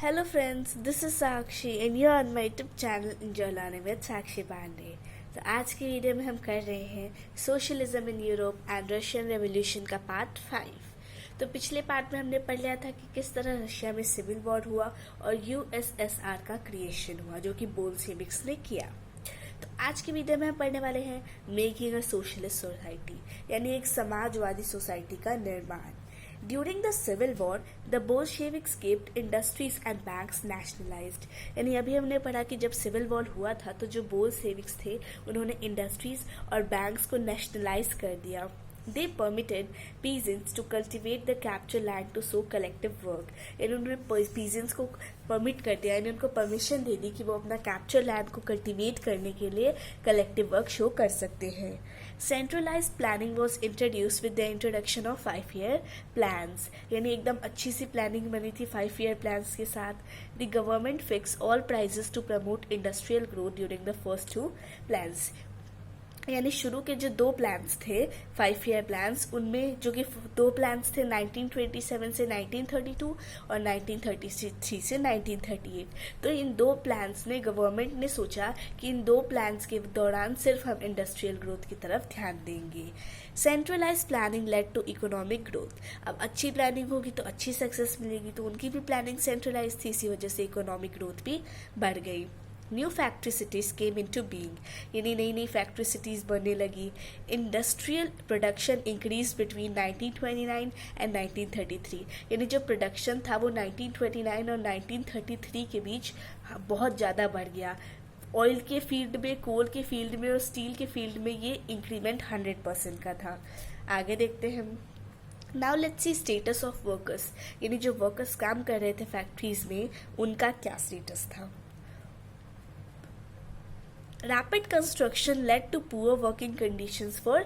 Hello friends, this is Sakshi and you're on my YouTube channel Enjoy Learning with Sakshi Pandey। तो आज की video में हम कर रहे हैं socialism in Europe and Russian revolution का पार्ट 5। तो पिछले पार्ट में हमने पढ़ लिया था कि किस तरह रशिया में सिविल वॉर हुआ और यूएसएसआर का क्रिएशन हुआ जो कि बोल्शेविक्स ने किया। तो आज की वीडियो में हम पढ़ने वाले हैं मेकिंग अ सोशलिस्ट सोसाइटी, यानी एक समाजवादी सोसाइटी का निर्माण। During the Civil War, the Bolsheviks kept industries and banks nationalized। यानी अभी हमने पढ़ा कि जब सिविल वॉर हुआ था तो जो बोल्शेविक्स थे उन्होंने इंडस्ट्रीज और बैंक्स को नेशनलाइज कर दिया। They permitted peasants to cultivate the captured land to sow collective work। यानी उन्होंने peasants को परमिट कर दिया, यानी उनको परमिशन दे दी कि वो अपना कैप्चर लैंड को कल्टीवेट करने के लिए कलेक्टिव वर्क शो कर सकते हैं। Centralised planning was introduce with the introduction of 5 year plans. यानी एकदम अच्छी सी प्लानिंग बनी थी 5 ईयर प्लान्स के साथ। The government fix all prices to promote industrial growth during the first 2 plans. यानी शुरू के जो 2 प्लान्स थे 5 ईयर प्लान्स, उनमें जो कि 2 प्लान्स थे 1927 से 1932 और 1933 से 1938। तो इन 2 प्लान्स में गवर्नमेंट ने सोचा कि इन 2 प्लान्स के दौरान सिर्फ हम इंडस्ट्रियल ग्रोथ की तरफ ध्यान देंगे। Centralise planning led to economic growth. अब अच्छी प्लानिंग होगी तो अच्छी सक्सेस मिलेगी, तो उनकी भी प्लानिंग सेंट्रलाइज थी, इसी वजह से इकोनॉमिक ग्रोथ भी बढ़ गई। New factory cities came into being, यानी नई नई फैक्ट्री सिटीज बनने लगी। Industrial production increase between 1929 and 1933। यानी जो प्रोडक्शन था वो 1929 और 1933 के बीच बहुत ज़्यादा बढ़ गया। ऑयल के फील्ड में, कोल के फील्ड में और स्टील के फील्ड में ये इंक्रीमेंट 100% का था। आगे देखते हैं। Now let's see status of workers, यानी जो वर्कर्स काम कर रहे थे फैक्ट्रीज में उनका क्या स्टेटस था। Rapid construction led to poor working conditions for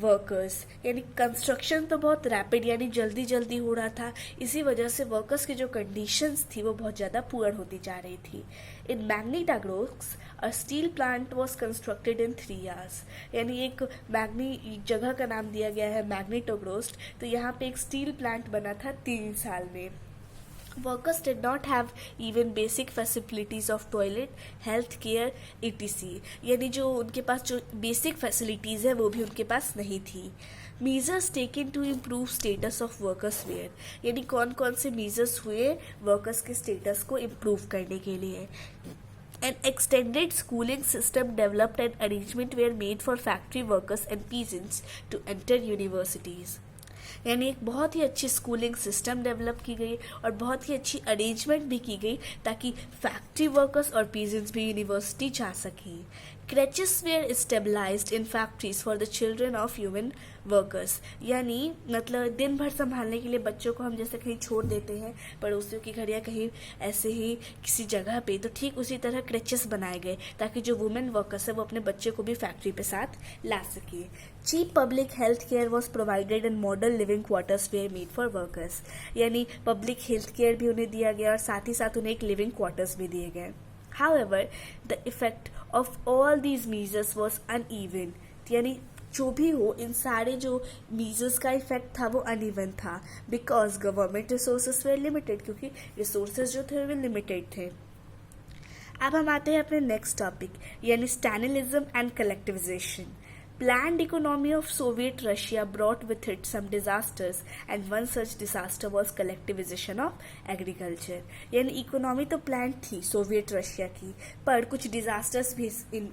workers. यानी कंस्ट्रक्शन तो बहुत रैपिड यानी जल्दी जल्दी हो रहा था, इसी वजह से वर्कर्स की जो कंडीशंस थी वो बहुत ज़्यादा पुअर होती जा रही थी। In Magnitogorsk a steel plant was constructed in 3 years। यानी एक जगह का नाम दिया गया है मैग्नीटोग्रोस्ट, तो यहाँ पे एक स्टील प्लांट बना था 3 साल में। Workers did not have even basic facilities of toilet, health care, etc। यानी जो उनके पास जो बेसिक फैसिलिटीज़ है वो भी उनके पास नहीं थी। Measures taken to improve status of workers were, यानी कौन कौन से मीजर्स हुए वर्कर्स के स्टेटस को इम्प्रूव करने के लिए। An extended schooling system developed and arrangement were made for factory workers and peasants to enter universities। यानी एक बहुत ही अच्छी स्कूलिंग सिस्टम डेवलप की गई और बहुत ही अच्छी अरेंजमेंट भी की गई ताकि फैक्ट्री वर्कर्स और पीजेंट्स भी यूनिवर्सिटी जा सकें। Creches were stabilised in factories for the children of human workers. यानी मतलब दिन भर संभालने के लिए बच्चों को हम जैसे कहीं छोड़ देते हैं पड़ोसियों के घर या कहीं ऐसे ही किसी जगह पे, तो ठीक उसी तरह क्रेचेस बनाए गए ताकि जो वुमेन वर्कर्स है वो अपने बच्चे को भी फैक्ट्री पे साथ ला सके। Cheap public health care was provided and model living quarters were made for workers. यानी पब्लिक हेल्थ केयर भी उन्हें दिया गया और साथ ही साथ उन्हें एक लिविंग क्वार्टर्स भी दिए गए। However, the effect of all these measures was uneven। यानी जो भी हो इन सारे जो मीजर्स का इफेक्ट था वो अनइवन था, because government resources way limited, क्योंकि रिसोर्सेज जो थे वो लिमिटेड थे। अब हम आते हैं अपने नेक्स्ट टॉपिक, यानी स्टैलिनिज्म and कलेक्टिविजेशन। Planned economy of Soviet Russia brought with it some disasters, and one such disaster was collectivization of agriculture। यानी इकोनॉमी तो प्लान थी सोवियत रशिया की, पर कुछ डिजास्टर्स भी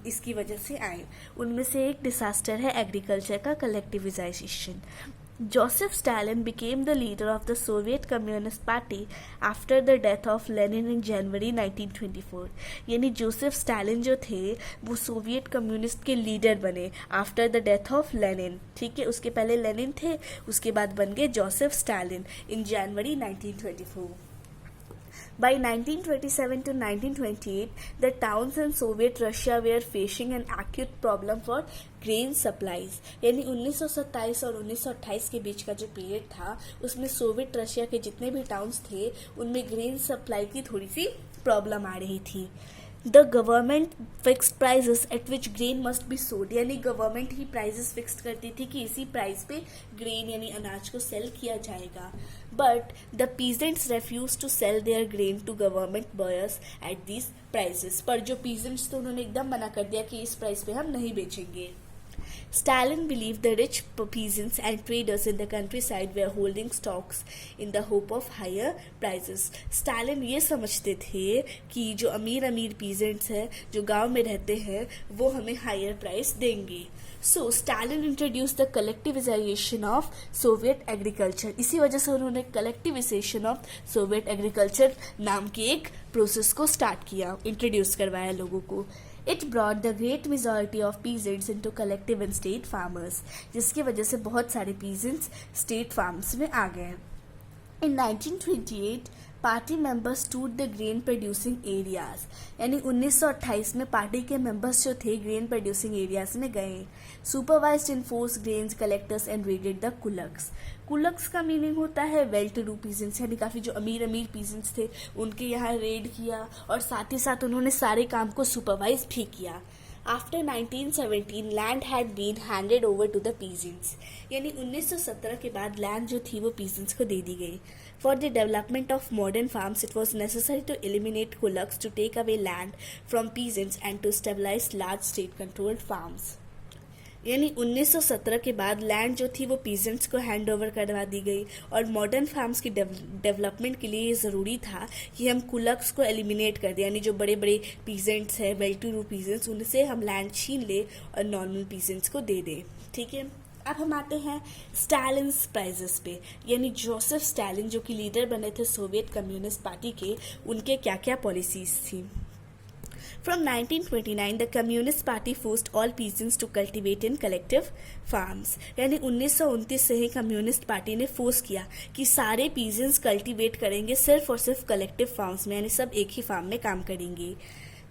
इसकी वजह से आए। उनमें से एक डिजास्टर है एग्रीकल्चर का कलेक्टिविजाइजेशन। Joseph Stalin became the leader of the Soviet Communist Party after the death of Lenin in January 1924। यानी जोसेफ स्टालिन जो थे वो सोवियत कम्युनिस्ट के लीडर बने after the death of Lenin. ठीक है, उसके पहले लेनिन थे, उसके बाद बन गए Joseph Stalin in January 1924। By 1927 to 1928, the towns in Soviet Russia were facing an acute problem for grain supplies। यानी 1927 और 1928 के बीच का जो पीरियड था उसमें सोवियत रशिया के जितने भी टाउन्स थे उनमें ग्रेन सप्लाई की थोड़ी सी प्रॉब्लम आ रही थी। The government fixed prices at which grain must be sold, यानी गवर्नमेंट ही प्राइजेस फिक्स्ड करती थी कि इसी प्राइस पे ग्रेन यानी अनाज को सेल किया जाएगा. But the peasants refuse to sell their grain to government buyers at these prices. पर जो पीजेंट्स थे उन्होंने एकदम मना कर दिया कि इस प्राइस पे हम नहीं बेचेंगे. Stalin believed the rich peasants and traders in the countryside were holding stocks in the hope of higher prices. Stalin ये समझते थे कि जो अमीर अमीर peasants हैं जो गांव में रहते हैं वो हमें higher price देंगे. So Stalin introduced the collectivization of Soviet agriculture. इसी वजह से उन्होंने collectivization of Soviet agriculture नाम की एक प्रोसेस को स्टार्ट किया, इंट्रोड्यूस करवाया लोगों को. It brought the great majority of peasants into collective and state farmers, जिसकी वजह से बहुत सारे peasants state farms में आ गए. In 1928, पार्टी मेंबर्स टूट द ग्रेन प्रोड्यूसिंग एरियाज, यानी 1928 में पार्टी के मेंबर्स जो थे ग्रेन प्रोड्यूसिंग एरियाज में गए. Supervised in force grains collectors and raided the kulaks. Kulaks का मीनिंग होता है वेल टू डू पीजेंट्स, यानी काफ़ी जो अमीर अमीर पीजेंट्स थे उनके यहाँ रेड किया और साथ ही साथ उन्होंने सारे काम को सुपरवाइज भी किया. After 1917, land had been handed over to the peasants. यानी 1917 के बाद लैंड जो थी वो पीजेंट्स को दे दी गई. For the development of modern farms, it was necessary to eliminate kulaks, to take away land from peasants and to stabilize large state-controlled farms. यानी 1917 के बाद लैंड जो थी वो पीजेंट्स को हैंड ओवर करवा दी गई और मॉडर्न फार्म्स की डेवलपमेंट के लिए ये ज़रूरी था कि हम कुलक्स को एलिमिनेट कर दें, यानी जो बड़े बड़े पीजेंट्स हैं वेल टू डू पीजेंट्स उनसे हम लैंड छीन ले और नॉर्मल पीजेंट्स को दे दें. ठीक है, अब हम आते हैं स्टालिन्स प्राइजेस पे, यानी जोसेफ स्टालिन जो कि लीडर बने थे सोवियत कम्युनिस्ट पार्टी के, उनके क्या क्या पॉलिसीज थी. From 1929, the Communist Party forced all peasants to cultivate in collective farms. यानी 1929 से ही कम्युनिस्ट पार्टी ने फोर्स किया कि सारे पीजेंट्स कल्टीवेट करेंगे सिर्फ और सिर्फ कलेक्टिव फार्म्स में, यानी सब एक ही फार्म में काम करेंगे.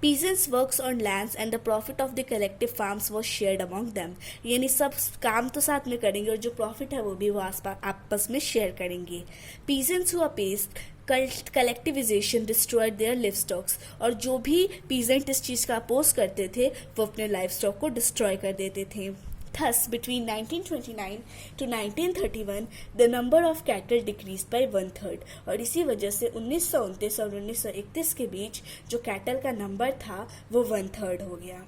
Peasants works on lands and the profit of the collective farms was shared among them. यानी सब काम तो साथ में करेंगे और जो प्रॉफिट है वो भी वो आपस में शेयर करेंगे. Peasants who opposed collectivisation destroyed their livestocks, और जो भी पीजेंट इस चीज़ का अपोज करते थे वो अपने लाइफ स्टॉक को डिस्ट्रॉय कर देते थे. Thus, between 1929 to 1931, the number of cattle decreased by 1/3. और इसी वजह से 1929 और 1931 के बीच जो कैटल का नंबर था वो 1/3 हो गया.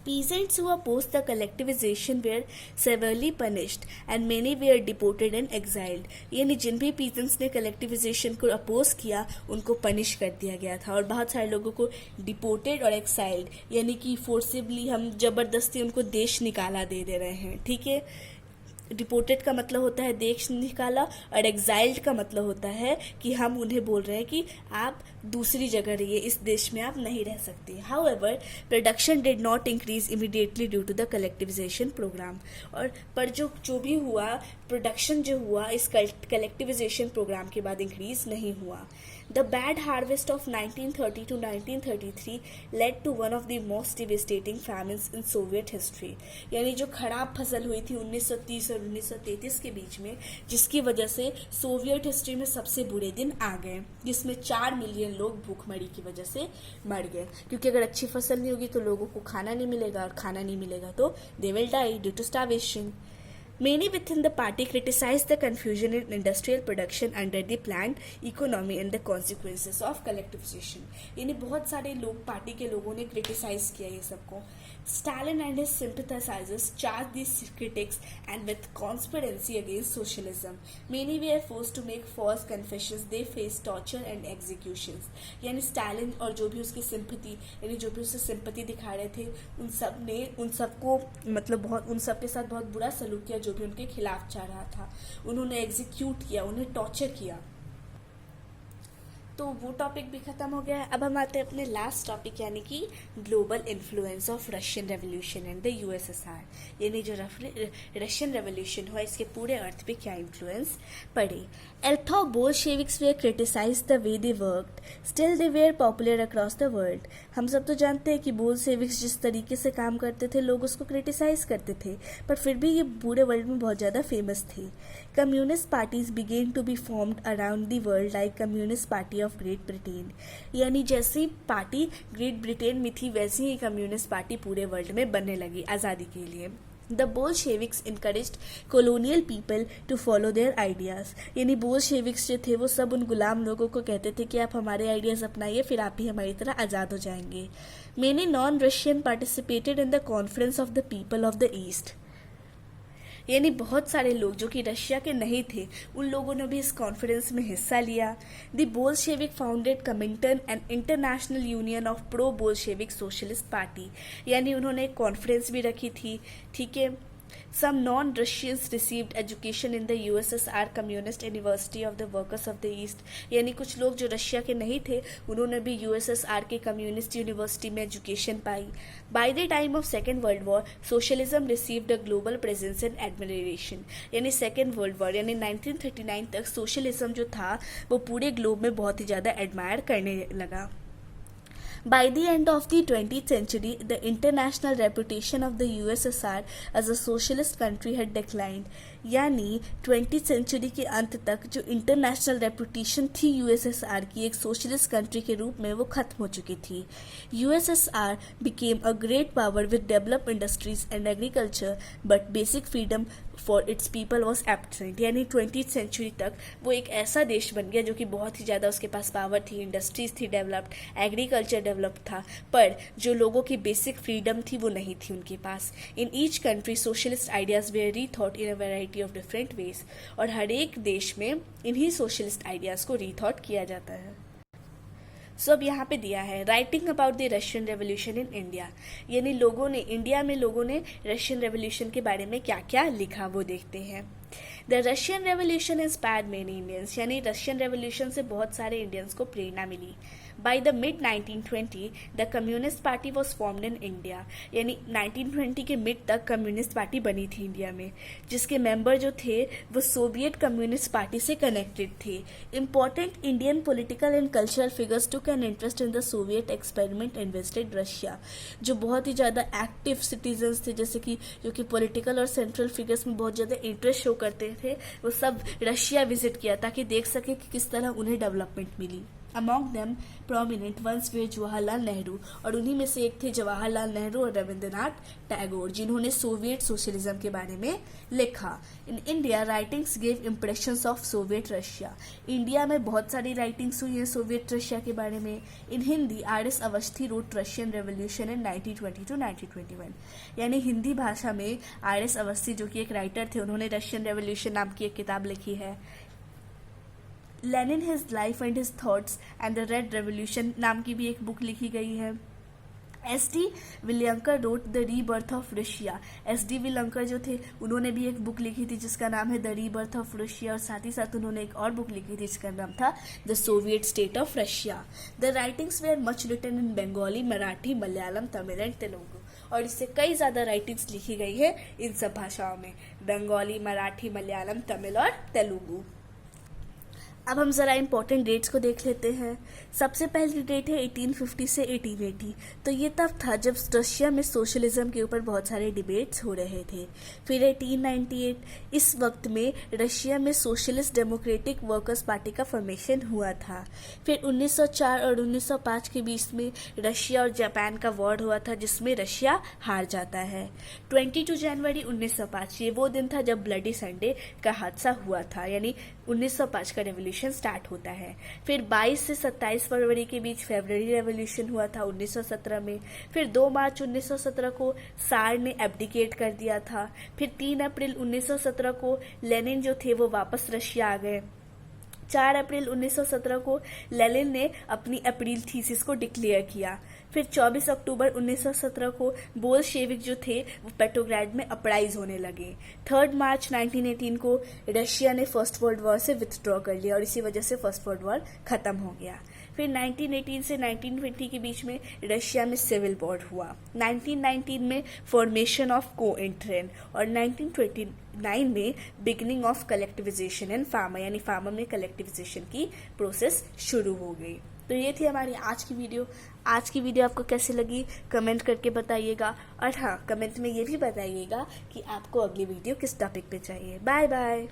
Peasants who opposed the collectivization were severely punished and many were deported and exiled. यानी जिन भी peasants ने collectivization को अपोज किया उनको पनिश कर दिया गया था और बहुत सारे लोगों को डिपोटेड और एक्साइल्ड, यानी कि फोर्सिबली हम जबरदस्ती उनको देश निकाला दे रहे हैं. ठीक है, डिपोटेड का मतलब होता है देश निकाला और एग्जाइल्ड का मतलब होता है कि हम उन्हें बोल रहे हैं कि आप दूसरी जगह रहिए, इस देश में आप नहीं रह सकते. However, production did not increase immediately due to the collectivisation programme. और पर जो भी हुआ, प्रोडक्शन जो हुआ इस कलेक्टिविजेशन प्रोग्राम के बाद इंक्रीज नहीं हुआ. The bad harvest of 1930 to 1933 led to one of the most devastating famines in Soviet history. यानी जो खराब फसल हुई थी 1930 और 1933 के बीच में, जिसकी वजह से सोवियत हिस्ट्री में सबसे बुरे दिन आ गए, जिसमें 4 मिलियन लोग भूखमरी की वजह से मर गए. क्योंकि अगर अच्छी फसल नहीं होगी तो लोगों को खाना नहीं मिलेगा और खाना नहीं मिलेगा तो they will die due to starvation. Many within the party criticized the confusion in industrial production under the planned economy and the consequences of collectivization. यानी बहुत सारे लोग, पार्टी के लोगों ने क्रिटिसाइज किया ये सबको. Stalin and his sympathizers charged these critics and with conspiracy against socialism. Many were forced to make false confessions. They faced torture and executions. यानी स्टालिन और जो भी उसकी सिंपैथी, यानी जो भी उससे सिंपैथी दिखा रहे थे, उन सब ने उन सबको मतलब बहुत उन सब के साथ बहुत बुरा सलूक किया जो भी उनके खिलाफ चाह रहा था. उन्होंने एग्जीक्यूट किया, उन्हें टॉर्चर किया. तो वो टॉपिक भी ख़त्म हो गया है. अब हम आते हैं अपने लास्ट टॉपिक, यानी कि global influence of Russian revolution and the USSR. यानी जो रशियन रेवोल्यूशन हुआ इसके पूरे अर्थ पे क्या इन्फ्लुएंस पड़े. Although Bolsheviks were criticized the way they worked, still they were popular across the world. हम सब तो जानते हैं कि बोल्शेविक्स जिस तरीके से काम करते थे लोग उसको क्रिटिसाइज करते थे, पर फिर भी ये पूरे वर्ल्ड में बहुत ज़्यादा फेमस थे. Communist parties began to be formed around the world like communist party of great Britain. यानी जैसी पार्टी ग्रेट ब्रिटेन में थी वैसी ही कम्युनिस्ट पार्टी पूरे वर्ल्ड में बनने लगी आज़ादी के लिए। The Bolsheviks encouraged colonial people to follow their ideas। यानी बोल्शेविक्स जो थे वो सब उन गुलाम लोगों को कहते थे कि आप हमारे आइडियाज़ अपनाइए फिर आप भी हमारी तरह आज़ाद हो जाएंगे। Many non-Russian participated in the Conference of the People of the East। यानी बहुत सारे लोग जो कि रशिया के नहीं थे उन लोगों ने भी इस कॉन्फ्रेंस में हिस्सा लिया। The Bolshevik founded Comintern and International Union of Pro Bolshevik Socialist Party. यानी उन्होंने एक कॉन्फ्रेंस भी रखी थी, ठीक है। Some non-Russians received education in the USSR Communist University of the Workers of the East। यानी कुछ लोग जो रशिया के नहीं थे उन्होंने भी USSR के कम्युनिस्ट यूनिवर्सिटी में education pi. By the time of Second World War, socialism received a global presence and admiration। यानी सेकेंड वर्ल्ड वॉर यानी 1939 तक सोशलिज्म जो था वो पूरे ग्लोब में बहुत ही ज़्यादा एडमायर करने लगा। By the end of the 20th century, the international reputation of the USSR as a socialist country had declined। यानी 20th सेंचुरी के अंत तक जो इंटरनेशनल रेपुटेशन थी यूएसएसआर की एक सोशलिस्ट कंट्री के रूप में वो खत्म हो चुकी थी। USSR became a great power with developed industries and agriculture, but basic freedom for its people was absent। यानी 20th सेंचुरी तक वो एक ऐसा देश बन गया जो कि बहुत ही ज़्यादा उसके पास पावर थी, इंडस्ट्रीज थी डेवलप्ड, एग्रीकल्चर डेवलप्ड था, पर जो लोगों की बेसिक फ्रीडम थी वो नहीं थी उनके पास। In each country socialist ideas were rethought in a variety of different ways. और हर एक देश में इन्हीं सोशलिस्ट आइडियाज़ को रीथॉट किया जाता है। सो अब यहाँ पे दिया है writing about the Russian revolution in India. यानी लोगों ने इंडिया में लोगों ने रशियन रेवोल्यूशन के बारे में क्या क्या लिखा वो देखते हैं। The Russian revolution inspired many Indians. यानी रशियन रेवोल्यूशन से बहुत सारे इंडियंस को प्रेरणा मिली। By the mid 1920, the Communist Party was formed in India। यानी 1920 के मिड तक कम्युनिस्ट पार्टी बनी थी इंडिया में, जिसके मेंबर जो थे वो सोवियत कम्युनिस्ट पार्टी से कनेक्टेड थे। Important Indian political and cultural figures took an interest in the Soviet experiment invested Russia. जो बहुत ही ज़्यादा एक्टिव सिटीजन्स थे जैसे कि जो कि पॉलिटिकल और सेंट्रल फिगर्स में बहुत ज़्यादा इंटरेस्ट शो करते थे वो सब रशिया विजिट किया ताकि देख सके कि किस तरह उन्हें डेवलपमेंट मिली। Among them prominent ones were Jawaharlal Nehru, और उन्हीं में से एक थे जवाहरलाल नेहरू और रविंद्रनाथ टैगोर जिन्होंने सोवियत सोशलिज्म के बारे में लिखा। In India writings gave impressions of Soviet Russia. India में बहुत सारी राइटिंग्स हुई हैं सोवियत रशिया के बारे में। In Hindi R S. Awasthi wrote Russian revolution in 1920 to 1921। यानी हिंदी भाषा में आर.एस. अवस्थी जो कि एक राइटर थे उन्होंने रशियन रेवोल्यूशन नाम की एक किताब लिखी है। Lenin his life and his thoughts and the red revolution नाम की भी एक बुक लिखी गई है। S D. Viliyankar wrote the rebirth of Russia. S D. Viliyankar जो थे उन्होंने भी एक बुक लिखी थी जिसका नाम है द रीबर्थ ऑफ रशिया, और साथ ही साथ उन्होंने एक और बुक लिखी थी जिसका नाम था the Soviet state of Russia. The writings were much written in Bengali, Marathi, Malayalam, Tamil and Telugu. और इससे कई ज़्यादा राइटिंग्स लिखी गई है इन सब भाषाओं में, बंगाली, मराठी, मलयालम, तमिल और तेलुगु। अब हम ज़रा इंपॉर्टेंट डेट्स को देख लेते हैं। सबसे पहली डेट है 1850 से 1880। तो ये तब था जब रशिया में सोशलिज्म के ऊपर बहुत सारे डिबेट्स हो रहे थे। फिर 1898, इस वक्त में रशिया में सोशलिस्ट डेमोक्रेटिक वर्कर्स पार्टी का फॉर्मेशन हुआ था। फिर 1904 और 1905 के बीच में रशिया और जापान का वॉर हुआ था जिसमें रशिया हार जाता है। 22 जनवरी 1905 ये वो दिन था जब ब्लडी संडे का हादसा हुआ था, यानी 1905 का रेवोल्यूशन स्टार्ट होता है। फिर 22 से 27 फरवरी के बीच फेब्रुअरी रेवोल्यूशन हुआ था 1917 में। फिर 2 मार्च 1917 को सार ने एब्डिकेट कर दिया था। फिर 3 अप्रैल 1917 को लेनिन जो थे वो वापस रशिया आ गए। 4 अप्रैल 1917 को लेनिन ने अपनी अप्रैल थीसिस को डिक्लेयर किया। फिर 24 अक्टूबर 1917 को बोल्शेविक जो थे वो पेट्रोग्राड में अपराइज होने लगे। 3 मार्च 1918 को रशिया ने फर्स्ट वर्ल्ड वॉर से विथड्रॉ कर लिया और इसी वजह से फर्स्ट वर्ल्ड वॉर खत्म हो गया। फिर 1918 से 1920 के बीच में रशिया में सिविल वॉर हुआ। 1919 में फॉर्मेशन ऑफ कोइंट्रेन और 1929 में बिगिनिंग ऑफ कलेक्टिविजेशन इन फार्मा, यानी फार्मा में कलेक्टिविजेशन की प्रोसेस शुरू हो गई। तो ये थी हमारी आज की वीडियो। आज की वीडियो आपको कैसी लगी कमेंट करके बताइएगा, और हाँ, कमेंट में ये भी बताइएगा कि आपको अगली वीडियो किस टॉपिक पे चाहिए। Bye bye.